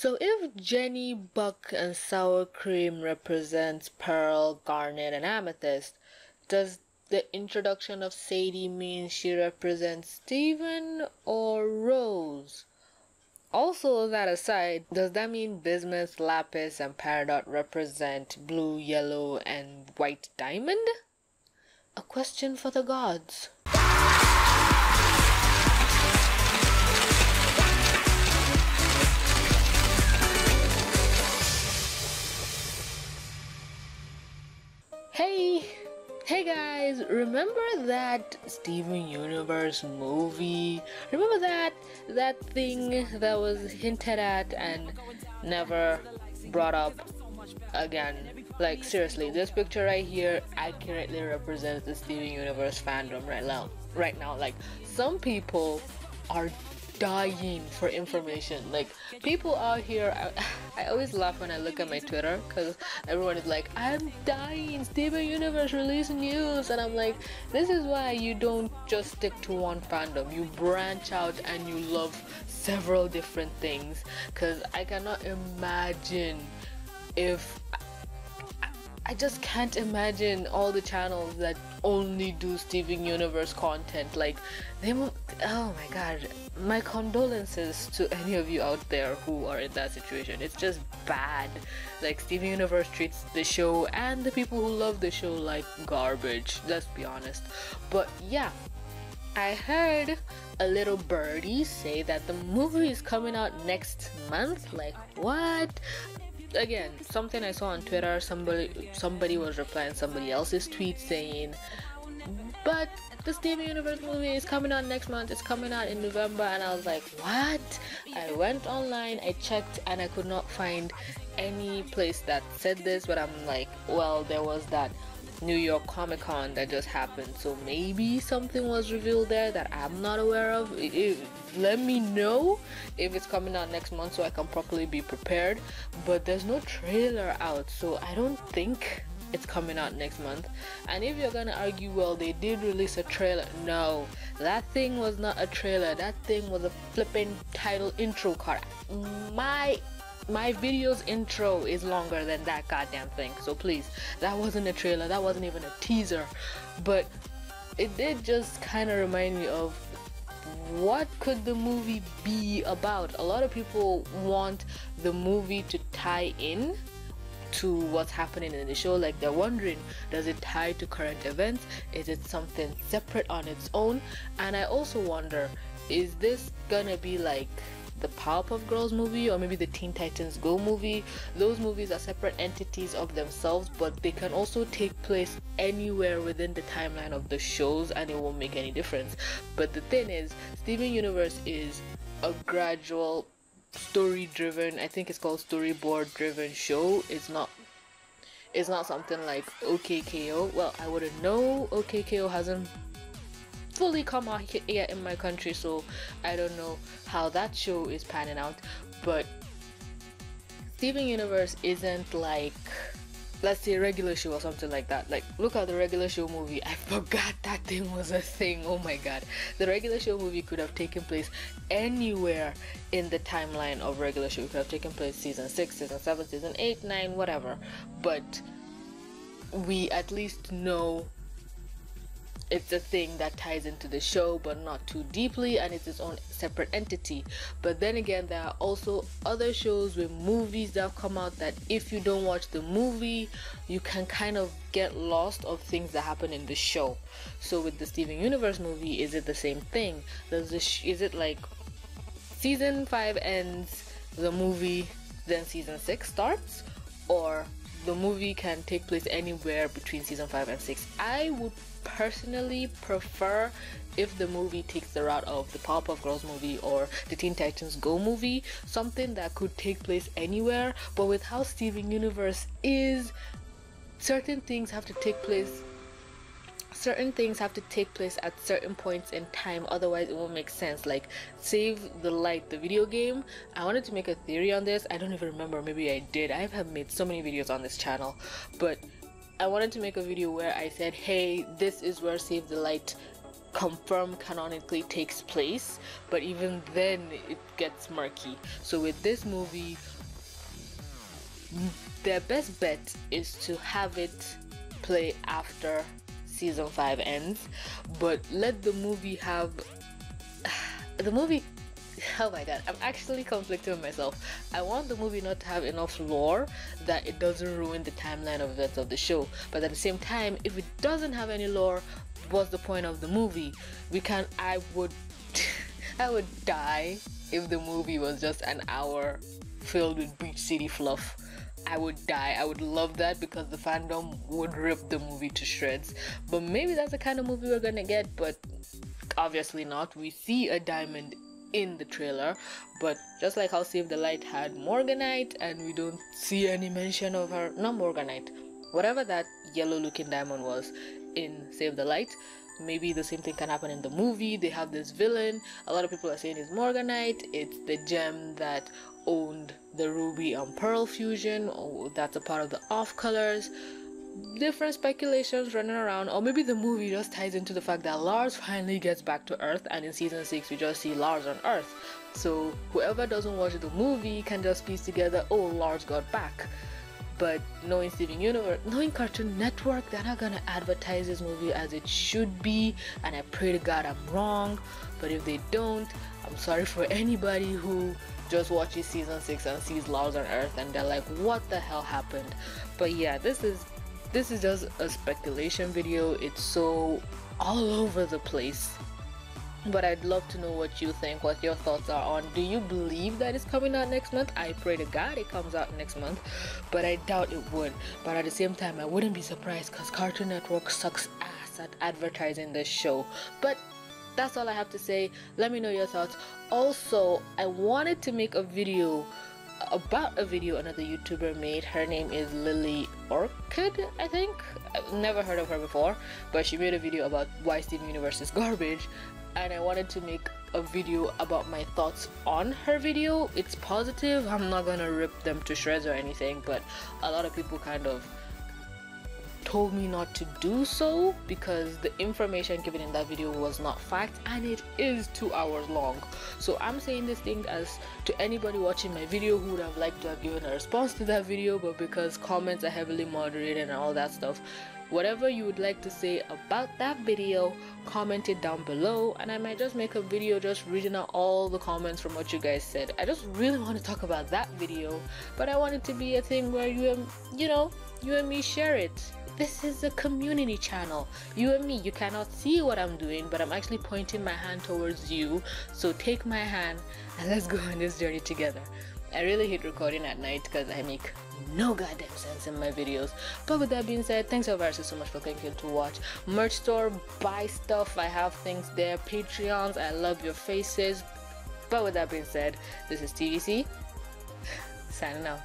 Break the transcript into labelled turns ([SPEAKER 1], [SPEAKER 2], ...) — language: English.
[SPEAKER 1] So if Jenny, Buck, and Sour Cream represents Pearl, Garnet, and Amethyst, does the introduction of Sadie mean she represents Steven or Rose? Also, that aside, does that mean Bismuth, Lapis, and Peridot represent blue, yellow, and white diamond? A question for the gods. Hey guys, remember that Steven Universe movie? Remember that thing that was hinted at and never brought up again? Like seriously, this picture right here accurately represents the Steven Universe fandom right now. Like some people are dying for information. Like people out here, I always laugh when I look at my Twitter because everyone is like, I'm dying, Steven Universe release news, and I'm like, this is why you don't just stick to one fandom. You branch out and you love several different things, because I cannot imagine if I just can't imagine all the channels that only do Steven Universe content. Like oh my god, my condolences to any of you out there who are in that situation. It's just bad. Like Steven Universe treats the show and the people who love the show like garbage, let's be honest. But yeah, I heard a little birdie say that the movie is coming out next month. Like what? Again, something I saw on Twitter, somebody was replying somebody else's tweet saying, but the Steven Universe movie is coming out next month, it's coming out in November, and I was like, what? I went online, I checked, and I could not find any place that said this, but I'm like, well, there was that New York Comic-Con that just happened, so maybe something was revealed there that I'm not aware of. Let me know if it's coming out next month so I can properly be prepared. But there's no trailer out, so I don't think it's coming out next month. And if you're gonna argue, well, they did release a trailer, no, that thing was not a trailer. That thing was a flipping title intro card. My video's intro is longer than that goddamn thing, so please, that wasn't a trailer, that wasn't even a teaser. But it did just kind of remind me of what could the movie be about. A lot of people want the movie to tie in to what's happening in the show. Like they're wondering, does it tie to current events? Is it something separate on its own? And I also wonder, is this gonna be like the Powerpuff Girls movie or maybe the Teen Titans Go movie? Those movies are separate entities of themselves, but they can also take place anywhere within the timeline of the shows and it won't make any difference. But the thing is, Steven Universe is a gradual story driven, I think it's called storyboard driven show. It's not something like OKKO. Well, I wouldn't know, OKKO hasn't fully come out here in my country, so I don't know how that show is panning out. But Steven Universe isn't like, let's say, a regular show or something like that. Like look at the regular show movie. I forgot that thing was a thing. Oh my god, the regular show movie could have taken place anywhere in the timeline of regular show. It could have taken place season 6, season 7, season 8, 9, whatever. But we at least know it's a thing that ties into the show, but not too deeply, and it's its own separate entity. But then again, there are also other shows with movies that have come out that if you don't watch the movie, you can kind of get lost of things that happen in the show. So with the Steven Universe movie, is it the same thing? Is it like season 5 ends, the movie, then season 6 starts? Or the movie can take place anywhere between season 5 and 6? I would personally prefer if the movie takes the route of the Powerpuff Girls movie or the Teen Titans Go movie, something that could take place anywhere. But with how Steven Universe is, certain things have to take place at certain points in time, otherwise it won't make sense. Like Save the Light, the video game, I wanted to make a theory on this. I don't even remember, maybe I did. I have made so many videos on this channel, but I wanted to make a video where I said, hey, this is where Save the Light confirmed canonically takes place, but even then it gets murky. So with this movie, their best bet is to have it play after season 5 ends, but let the movie have the movie. Oh my god, I'm actually conflicted with myself. I want the movie not to have enough lore that it doesn't ruin the timeline of events of the show, but at the same time, if it doesn't have any lore, what's the point of the movie? I would I would die if the movie was just an hour filled with beach city fluff. I would die. I would love that because the fandom would rip the movie to shreds. But maybe that's the kind of movie we're gonna get, but obviously not. We see a diamond in the trailer, but just like how Save the Light had Morganite and we don't see any mention of her, not Morganite, whatever that yellow looking diamond was in Save the Light, maybe the same thing can happen in the movie. They have this villain, a lot of people are saying it's Morganite, it's the gem that owned the ruby and pearl fusion, or that's a part of the off colors. Different speculations running around, or maybe the movie just ties into the fact that Lars finally gets back to Earth, and in season 6 we just see Lars on Earth, so whoever doesn't watch the movie can just piece together, oh, Lars got back. But knowing Steven Universe, knowing Cartoon Network, they're not gonna advertise this movie as it should be, and I pray to God I'm wrong, but if they don't, I'm sorry for anybody who just watches season 6 and sees Lars on Earth and they're like, what the hell happened? But yeah, this is just a speculation video. It's so all over the place, but I'd love to know what you think, what your thoughts are on. Do you believe that it's coming out next month? I pray to God it comes out next month, but I doubt it would. But at the same time, I wouldn't be surprised because Cartoon Network sucks ass at advertising this show. But that's all I have to say. Let me know your thoughts. Also, I wanted to make a video about a video another YouTuber made. Her name is Lily Orchid, I think. I've never heard of her before, but she made a video about why Steven Universe is garbage, and I wanted to make a video about my thoughts on her video. It's positive. I'm not gonna rip them to shreds or anything, but a lot of people kind of told me not to do so because the information given in that video was not fact, and it is 2 hours long. So I'm saying this thing as to anybody watching my video who would have liked to have given a response to that video, but because comments are heavily moderated and all that stuff, whatever you would like to say about that video, comment it down below, and I might just make a video just reading out all the comments from what you guys said. I just really want to talk about that video, but I want it to be a thing where you and me share it. This is a community channel. You and me, you cannot see what I'm doing, but I'm actually pointing my hand towards you. So take my hand and let's go on this journey together. I really hate recording at night because I make no goddamn sense in my videos. But with that being said, thanks so much for clicking to watch. Merch store, buy stuff. I have things there. Patreons, I love your faces. But with that being said, this is TVC signing out.